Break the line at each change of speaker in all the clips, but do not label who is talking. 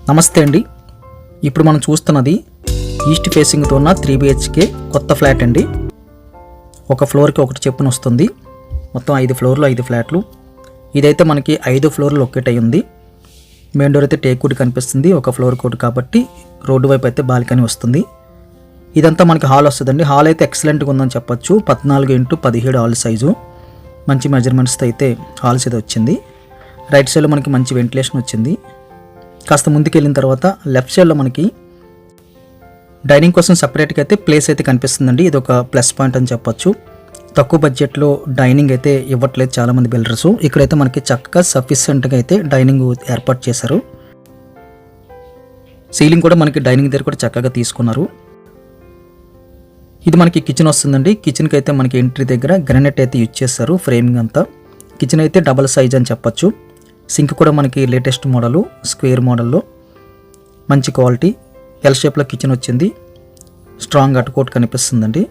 నమస్తే అండి. ఇప్పుడు మనం చూస్తున్నది ఈస్ట్ ఫేసింగ్తో ఉన్న 3 BHK కొత్త ఫ్లాట్ అండి. ఒక ఫ్లోర్కి ఒకటి చెప్పున వస్తుంది. మొత్తం 5 ఫ్లోర్లు 5 ఫ్లాట్లు. ఇదైతే మనకి 5 ఫ్లోర్లు లొకేట్ అయ్యి ఉంది. మెయిన్ డోర్ అయితే టేక్ వుడ్ కనిపిస్తుంది. ఒక ఫ్లోర్ కోడ్ కాబట్టి రోడ్డు వైపు అయితే బాల్కనీ వస్తుంది. ఇదంతా మనకి హాల్ వస్తుందండి. హాల్ అయితే ఎక్సలెంట్గా ఉందని చెప్పొచ్చు. 14x17 హాల్ సైజు, మంచి మెజర్మెంట్స్తో అయితే హాల్స్ అయితే వచ్చింది. రైట్ సైడ్లో మనకి మంచి వెంటిలేషన్ వచ్చింది. కాస్త ముందుకు వెళ్ళిన తర్వాత లెఫ్ట్ సైడ్లో మనకి డైనింగ్ కోసం సపరేట్గా అయితే ప్లేస్ అయితే కనిపిస్తుందండి. ఇది ఒక ప్లస్ పాయింట్ అని చెప్పొచ్చు. తక్కువ బడ్జెట్లో డైనింగ్ అయితే ఇవ్వట్లేదు చాలామంది బిల్డర్స్. ఇక్కడైతే మనకి చక్కగా సఫిషియెంట్గా అయితే డైనింగ్ ఏర్పాటు చేశారు. సీలింగ్ కూడా మనకి డైనింగ్ దగ్గర కూడా చక్కగా తీసుకున్నారు. ఇది మనకి కిచెన్ వస్తుందండి. కిచెన్కి అయితే మనకి ఎంట్రీ దగ్గర గ్రానైట్ అయితే యూజ్ చేస్తారు. ఫ్రేమింగ్ అంతా కిచెన్ అయితే డబల్ సైజ్ అని చెప్పొచ్చు. సింక్ కూడా మనకి లేటెస్ట్ మోడలు, స్క్వేర్ మోడల్లో మంచి క్వాలిటీ. ఎల్ షేప్లో కిచెన్ వచ్చింది. స్ట్రాంగ్ అటుకోట్ కనిపిస్తుందండి.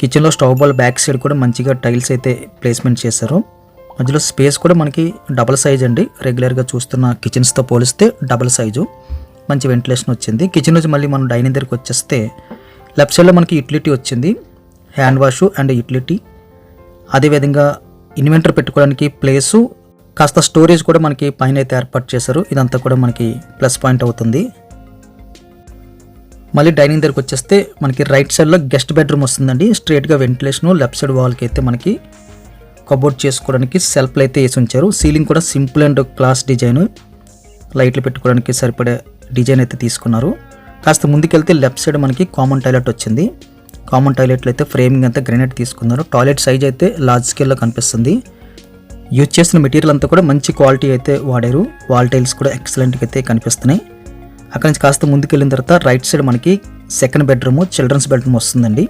కిచెన్లో స్టవ్ బాల్ బ్యాక్ సైడ్ కూడా మంచిగా టైల్స్ అయితే ప్లేస్మెంట్ చేశారు. మధ్యలో స్పేస్ కూడా మనకి డబల్ సైజ్ అండి. రెగ్యులర్గా చూస్తున్న కిచెన్స్తో పోలిస్తే డబల్ సైజు. మంచి వెంటిలేషన్ వచ్చింది. కిచెన్ నుంచి మళ్ళీ మనం డైనింగ్ దగ్గరికి వచ్చేస్తే లెఫ్ట్ సైడ్లో మనకి యూటిలిటీ వచ్చింది. Hand wash and utility. అదేవిధంగా ఇన్వెంటర్ పెట్టుకోవడానికి ప్లేసు, కాస్త స్టోరేజ్ కూడా మనకి పైన అయితే ఏర్పాటు చేశారు. ఇదంతా కూడా మనకి ప్లస్ పాయింట్ అవుతుంది. మళ్ళీ డైనింగ్ దగ్గరికి వచ్చేస్తే మనకి రైట్ సైడ్లో గెస్ట్ బెడ్రూమ్ వస్తుందండి. స్ట్రైట్గా వెంటిలేషను. లెఫ్ట్ సైడ్ వాల్కి అయితే మనకి కబోర్డ్ చేసుకోవడానికి సెల్ఫ్లు అయితే వేసి ఉంచారు. సీలింగ్ కూడా సింపుల్ అండ్ క్లాస్ డిజైన్. లైట్లు పెట్టుకోవడానికి సరిపడే డిజైన్ అయితే తీసుకున్నారు. కాస్త ముందుకెళ్తే లెఫ్ట్ సైడ్ మనకి కామన్ టాయిలెట్ వచ్చింది. కామన్ టాయిలెట్లో అయితే ఫ్రేమింగ్ అంతా గ్రానైట్ తీసుకున్నారు. టాయిలెట్ సైజ్ అయితే లార్జ్ స్కేల్లో కనిపిస్తుంది. యూజ్ చేసిన మెటీరియల్ అంతా కూడా మంచి క్వాలిటీ అయితే వాడారు. వాల్ టైల్స్ కూడా ఎక్సలెంట్గా అయితే కనిపిస్తున్నాయి. అక్కడి నుంచి కాస్త ముందుకు వెళ్ళిన తర్వాత రైట్ సైడ్ మనకి సెకండ్ బెడ్రూమ్, చిల్డ్రన్స్ బెడ్రూమ్ వస్తుందండి.